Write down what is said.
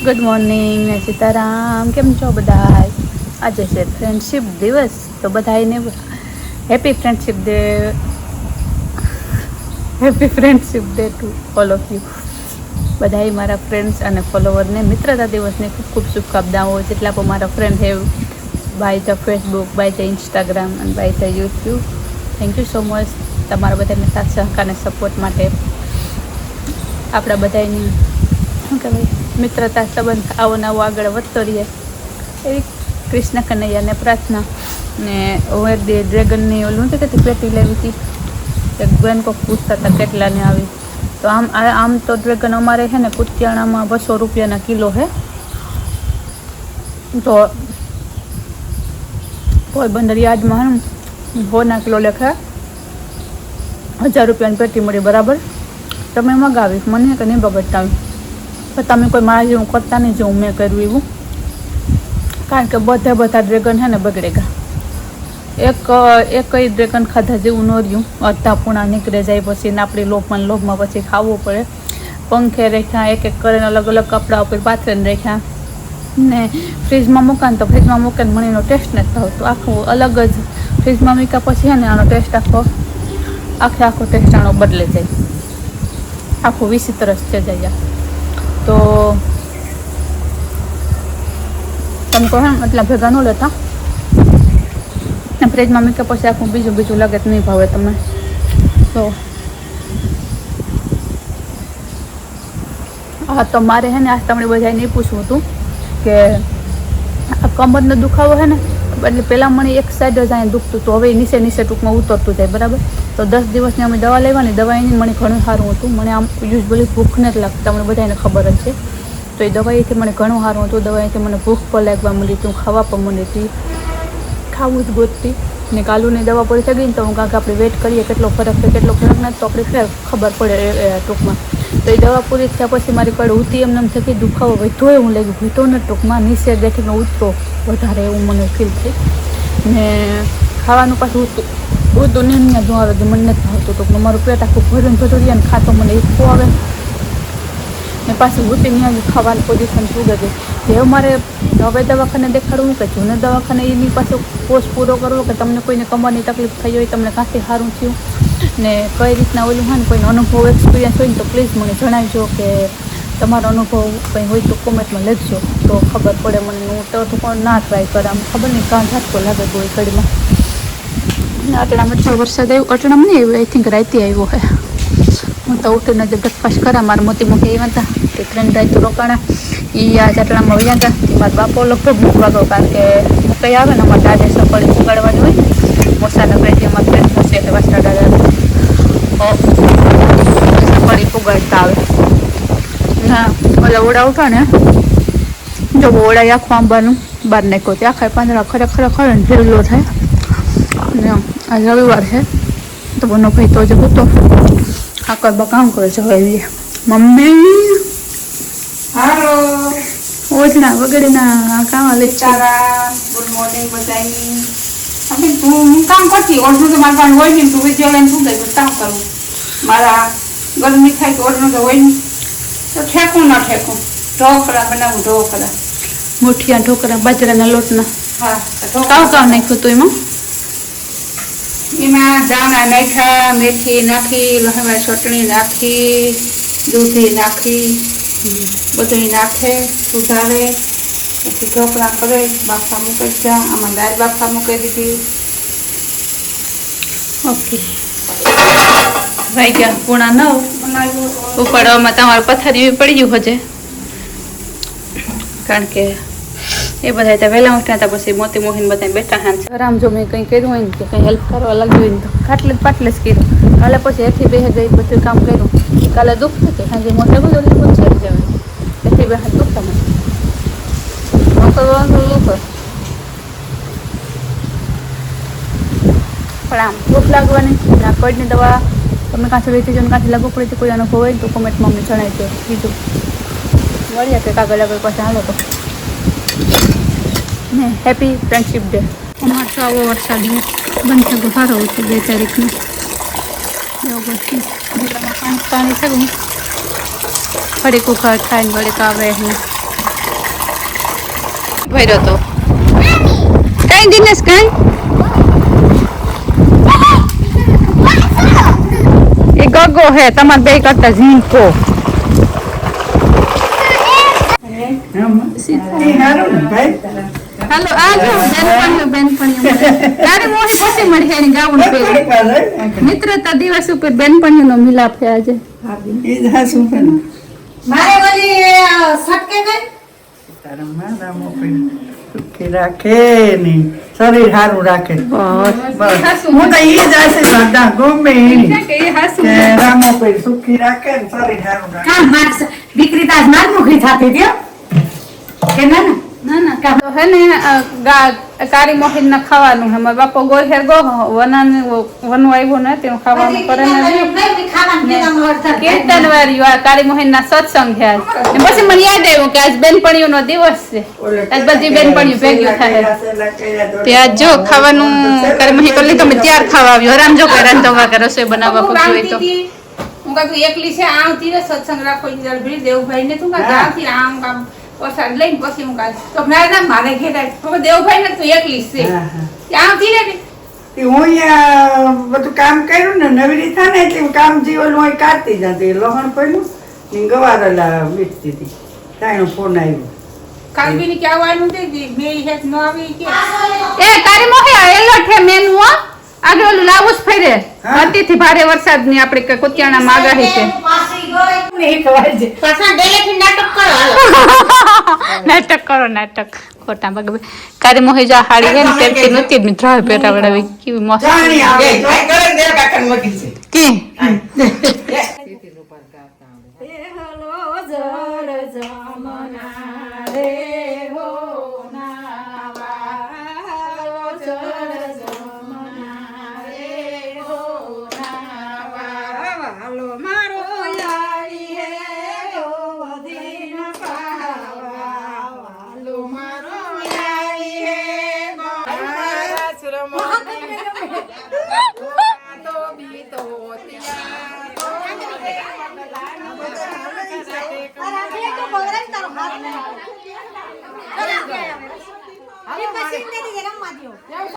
Good morning ને સીતારામ. કેમ છો બધા? આજે છે ફ્રેન્ડશિપ દિવસ, તો બધાને happy friendship day. Happy friendship day to all of you. બધાય મારા ફ્રેન્ડ્સ અને ફોલોવરને મિત્રતા દિવસની ખૂબ ખૂબ શુભકામનાઓ. જેટલા પણ મારા friend have by the Facebook, by the Instagram અને by the YouTube, thank you so much તમારા બધાને સાથ સહકારને સપોર્ટ માટે. આપણા બધાની શું કહેવાય મિત્રતા સંબંધ આવો નવો આગળ વધતો રહીએ એવી કૃષ્ણ કનૈયાને પ્રાર્થના. ને હું એક ડ્રેગનની ઓલું નથી કહેતી પેટી લેવી હતી, એક બેન કોક પૂછતા હતા કેટલાને આવી. તો આમ તો ડ્રેગન અમારે છે ને કુતિયાણામાં 200 રૂપિયાના કિલો છે. તો પોરબંદર યાર્ડમાં 100 કિલો લેખા 1000 રૂપિયાની પેટી મળી. બરાબર, તમે મગાવી, મને કે નહીં બગડતા. તો તમે કોઈ મારા જેવું કરતા નહીં જેવું મેં કર્યું એવું, કારણ કે બધા ડ્રેગન છે ને બગડે ગયા. એક ડ્રેગન ખાધા જેવું ન રહ્યું, અડધા પૂણા નીકળે જાય. પછી ને આપણી લોભમાં પછી ખાવું પડે. પંખે રાખ્યા, એક કરીને અલગ અલગ કપડા ઉપર પાથરીને રાખ્યા ને ફ્રીજમાં મૂકાને તો ફ્રીજમાં મૂકીને મને એનો ટેસ્ટ નથી ભાવતો. આખું અલગ જ ફ્રીજમાં મૂક્યા પછી છે ને આનો ટેસ્ટ આખો ટેસ્ટ આનો બદલે જાય, આખું વિચિત્ર જ જાય. તો તમે કહો એટલા ભેગા ન લેતા, ફ્રીજમાં મૂક્યા પછી આખું બીજું લાગે તો નહીં ભાવે તમે. તો હા, તો મારે છે ને આજ તમને બધાને નહીં પૂછવું હતું કે આ કમરનો દુખાવો છે ને, એટલે પહેલાં મને એક સાઈડ જ અહીંયા દુખતું હતું, હવે નીચે ટૂંકમાં ઉતરતું જાય. બરાબર, તો 10 દિવસની અમે દવા લેવાની, દવાઈની મને ઘણું સારું હતું. મને આમ યુઝલી ભૂખ નથી લાગતી, તમને બધાને ખબર જ છે. તો એ દવાઈથી મને ઘણું સારું હતું. દવાઈથી મને ભૂખ પણ લાગવા મળી હતી, હું ખાવા પણ મળી હતી, ખાવું જ ગોતતી. ને કાલુની દવા પૂરી થઈ ગઈ ને તો હું કાંક આપણે વેટ કરીએ કેટલો ફરક છે કેટલો ફરક નથી, તો આપણે ફેર ખબર પડે ટૂંકમાં. તો એ દવા પૂરી થયા પછી મારી કડ ઉતી એમને થકી દુખાવો વધ્યો એવું લાગ્યું, ઘટ્યો ને ટૂંકમાં નીચે બેઠીને ઉતરો વધારે એવું મને ફીલ થઈ. ને ખાવાનું પાછું ઉતું નીમને ધોવા મને નથી ભાવતું ટૂંકમાં. મારું પેટ આખું ભરીને રહે ને ખાતો મને ઈચ્છો આવે ને પાછું ઉતી ત્યાં ખાવાની પોઝિશન સુગર ગઈ. હવે મારે હવે દવાખાને દેખાડવું કે જૂને દવાખાને એની પાછો કોર્સ પૂરો કરવો કે તમને કોઈને કમરની તકલીફ થઈ હોય, તમને કાંથી સારું થયું ને કઈ રીતના ઓલું હોય ને કોઈનો અનુભવ એક્સપિરિયન્સ હોય ને તો પ્લીઝ મને જણાવજો, કે તમારો અનુભવ કંઈ હોય તો કોમેન્ટમાં લખજો તો ખબર પડે મને. હું તો પણ ના ટ્રાય કરે, આમ ખબર નહીં કાં ઝાટકો લાગે કોઈ કડીમાં. અટણામાં એટલો વરસાદ આવ્યો, અટણામાં નહીં આવ્યો, આઈ થિંક રાતે આવ્યો છે. હું તો ઉઠીને જે બ્રેકફાસ્ટ કર્યા, મારા મોતી આવ્યા હતા તે 3 રાત રોકાણા. એ આ ચાટણામાં વયા હતા. મારા બાપો લગભગ મૂકવા ગયો, કારણ કે કંઈ આવે ને અમારે દાદા સપડી ઉગાડવાની હોય ને મોસાના પેટી અમારે ફ્રેન્ડ હશે એટલે વાસણા દાદા સપડી ઉગાડતા આવે. ના ઓલા ઓળા ઉઠા ને જો ઓળા આખું આંબાનું બહાર નાખ્યો, ત્યાં આખા પાંદડા ખરેખર ને ઢેરલો થાય ને. આજ રવિવાર છે તો બનો ભાઈ તો જ હતો આકર કામ કરે છે. હવે મમ્મી હાલો ઓછના વગેરેના કામ તારા ગુડ મોર્નિંગ બધાની. હું કામ કરતી ઓળનું તો મારા પાસે હોય ને, તું વિડીયો લઈને શું ગઈ કામ કરું. મારા ગરમી થાય તો ઓળનું તો હોય ને, તો ઠેકું ના ઠેકું ઢોકળા બનાવું, ઢોકળા મુઠિયા ઢોકળા બાજરાના લોટના. હા, કાવ નાખ્યું તું એમાં દાણા નાખ્યા, મેથી નાખી, લહેવા ચટણી નાખી, દૂધી નાખી, બધું નાખે સુધારે પછી ઢોકળા કરે, બાફા મૂકી ગયા. આમાં દાળ બાફા મૂકી દીધી. ઓકે, વાગ્યા 9:30 ઉપાડવામાં તમારે પથારી એવી પડી ગયું હજે, કારણ કે એ બધા ત્યાં વહેલા ઉઠ્યા હતા. પછી મોતી મોહીને બધા બેઠા હા. આરામ જો મેં કંઈ કર્યું હોય ને કે કંઈ હેલ્પ કરવા લાગ્યું હોય ને તો ખાટલે જ કર્યું. કાલે પછી એથી બે ગઈ બધું કામ કર્યું. કાલે દુઃખ થતું સાંજે મોટે બધું છે જવાય એથી બે હાથ દુઃખતા મને પણ આમ ભૂખ લાગવાની ના કડની દવા તમે કાંથી લીધી જો કાંથી લાગવું પડે તો કોઈ અનુભવ હોય તો કોમેન્ટમાં અમને જણાવજો. બીજું મળ્યા કે કાગળ આગળ પાસે હાલો તો ને હેપી ફ્રેન્ડશિપ ડે. અમારે તો આવો વરસાદ બંધ થયો સારો હતો 2 તારીખનો. પછી પાણી થયું ફરી કુકર ખાઈને વળી આવે ભર્યો તો કઈ દિનેશ કઈ એ ગગો હે તમાર બે કરતા ઝીંકો હાલો આજો બેનપણીઓ તારી મોહી પછી મળી એની ગાઉન પહેરી મિત્રતા દિવસ ઉપર બેનપણીઓનો મિલાપ છે આજે મારે ઓલી સટકે ગઈ સુખી રાખે ને શરીર સારું રાખે બસ હું તો ઈ જ આશીર્વાદ ગમે રામો પે સુખી રાખે ને શરીર સારું રાખે કામ માર દીકરી તાજ માર મુખી થાતી થયો કે ના ના તો હે ને કારી મોહિન ના ખાવાનું હે મારા બાપો ગોર હેર ગો વનન આવ્યો ને તેનું ખાવાનું કરે ને કીર્તન વાળ્યું આ કારી મોહિન ના સત્સંગ છે આજ પછી મને યાદ આવ્યું કે આજ બેનપણીઓનો દિવસ છે આજ બધી બેનપણીઓ ભેગી થાય તે આજ જો ખાવાનું કારી મોહી કરી લીધું મેં ત્યાર ખાવા આવ્યો રામ જો કે રાંધવા કે રસોઈ બનાવવા પૂછ્યું હોય તો હું કાક એકલી છે આવતી રે સત્સંગ રાખો ઇન્દર ભી દેવભાઈ ને તું કાક આવતી આમ કામ ઓસાડ લઈને પછી હું કાક તો મારે ઘેર દેવભાઈ ને તું એકલી છે આવતી રે હું અહીંયા બધું કામ કર્યું ને નવીરી થાય ને એટલે કામ જીવન હોય કાઢતી જતી લહણ પડ્યું ને ગવારેલા વીચતી હતી ત્યાં ફોન આવ્યો કાલબી ની કે આવવાનું તે બે હેત ન આવી કે એ તારી મોહે એલો છે મેનુ હો આગળ ઓલું લાવું જ ફેરે અતિથી ભારે વરસાદ ની આપણે કોતિયાણા માં આગાહી છે પાછા ડેલેથી નાટક કરો નાટક કરો નાટક ખોટા બગ કારી મોહી જા હાડી હે ને પેરતી નતી મિત્ર પેટા વડાવી કેવી મસ્ત જાણી આવે કે અરે પછી નથી રમવા દો